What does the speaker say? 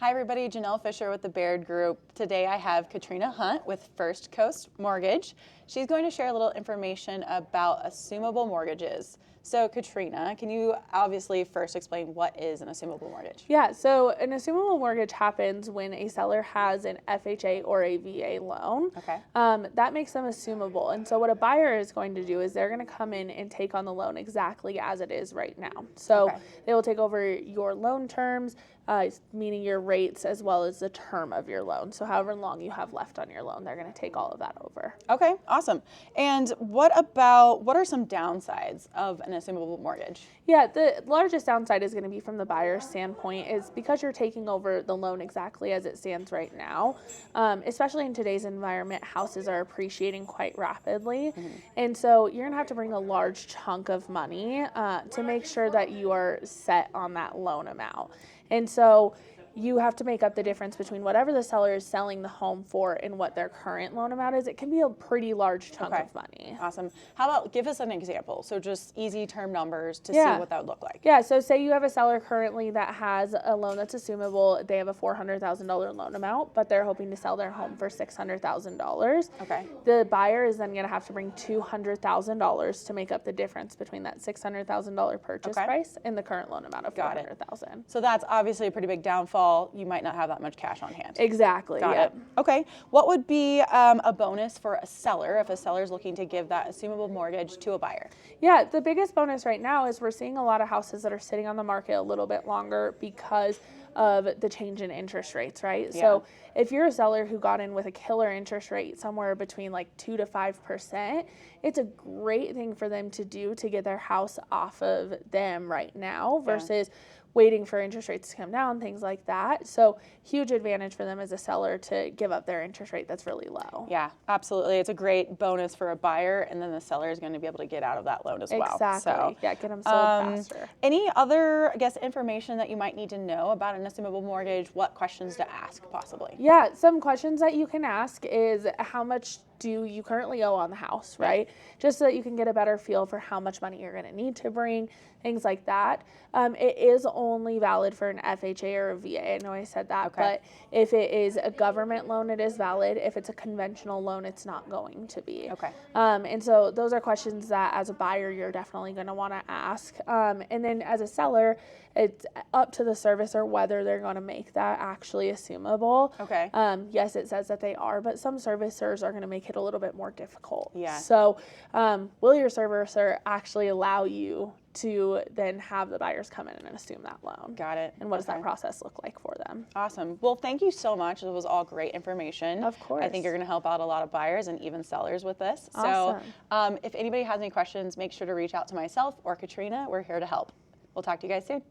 Hi everybody, Janelle Fisher with the Baird Group. Today I have Katrina Hunt with First Coast Mortgage. She's going to share a little information about assumable mortgages. So Katrina, can you obviously first explain what is an assumable mortgage? Yeah, so an assumable mortgage happens when a seller has an FHA or a VA loan. Okay. That makes them assumable. And so what a buyer is going to do is they're going to come in and take on the loan exactly as it is right now. So they will take over your loan terms, meaning your rates as well as the term of your loan. So however long you have left on your loan, they're going to take all of that over. Okay, awesome. And what are some downsides of an assumable mortgage? Yeah, the largest downside is going to be from the buyer's standpoint is because you're taking over the loan exactly as it stands right now, especially in today's environment, houses are appreciating quite rapidly. And so you're going to have to bring a large chunk of money to make sure that you are set on that loan amount. And so you have to make up the difference between whatever the seller is selling the home for and what their current loan amount is. It can be a pretty large chunk of money. Awesome. How about give us an example? So just easy term numbers to see what that would look like. Yeah, so say you have a seller currently that has a loan that's assumable. They have a $400,000 loan amount, but they're hoping to sell their home for $600,000. Okay. The buyer is then going to have to bring $200,000 to make up the difference between that $600,000 purchase price and the current loan amount of $400,000. So that's obviously a pretty big downfall. You might not have that much cash on hand. Exactly. Got it. Okay. What would be a bonus for a seller if a seller is looking to give that assumable mortgage to a buyer? Yeah, the biggest bonus right now is we're seeing a lot of houses that are sitting on the market a little bit longer because of the change in interest rates, right? Yeah. So if you're a seller who got in with a killer interest rate somewhere between like 2 to 5%, it's a great thing for them to do to get their house off of them right now versus waiting for interest rates to come down, things like that. So huge advantage for them as a seller to give up their interest rate that's really low. Yeah, absolutely. It's a great bonus for a buyer, and then the seller is going to be able to get out of that loan as well. Exactly. So, yeah, get them sold faster. Any other, I guess, information that you might need to know about an assumable mortgage? What questions to ask, possibly? Yeah, some questions that you can ask is how much do you currently owe on the house, right? Just so that you can get a better feel for how much money you're going to need to bring, things like that. It is only valid for an FHA or a VA. I know I said that, but if it is a government loan, it is valid. If it's a conventional loan, it's not going to be. And so those are questions that as a buyer, you're definitely going to want to ask. And then as a seller, it's up to the servicer whether they're going to make that actually assumable. Yes, it says that they are, but some servicers are going to make it a little bit more difficult. So will your servicer actually allow you to then have the buyers come in and assume that loan? Got it. And what does that process look like for them? Awesome. Well, thank you so much. It was all great information. Of course. I think you're going to help out a lot of buyers and even sellers with this. Awesome. So if anybody has any questions, make sure to reach out to myself or Katrina. We're here to help. We'll talk to you guys soon.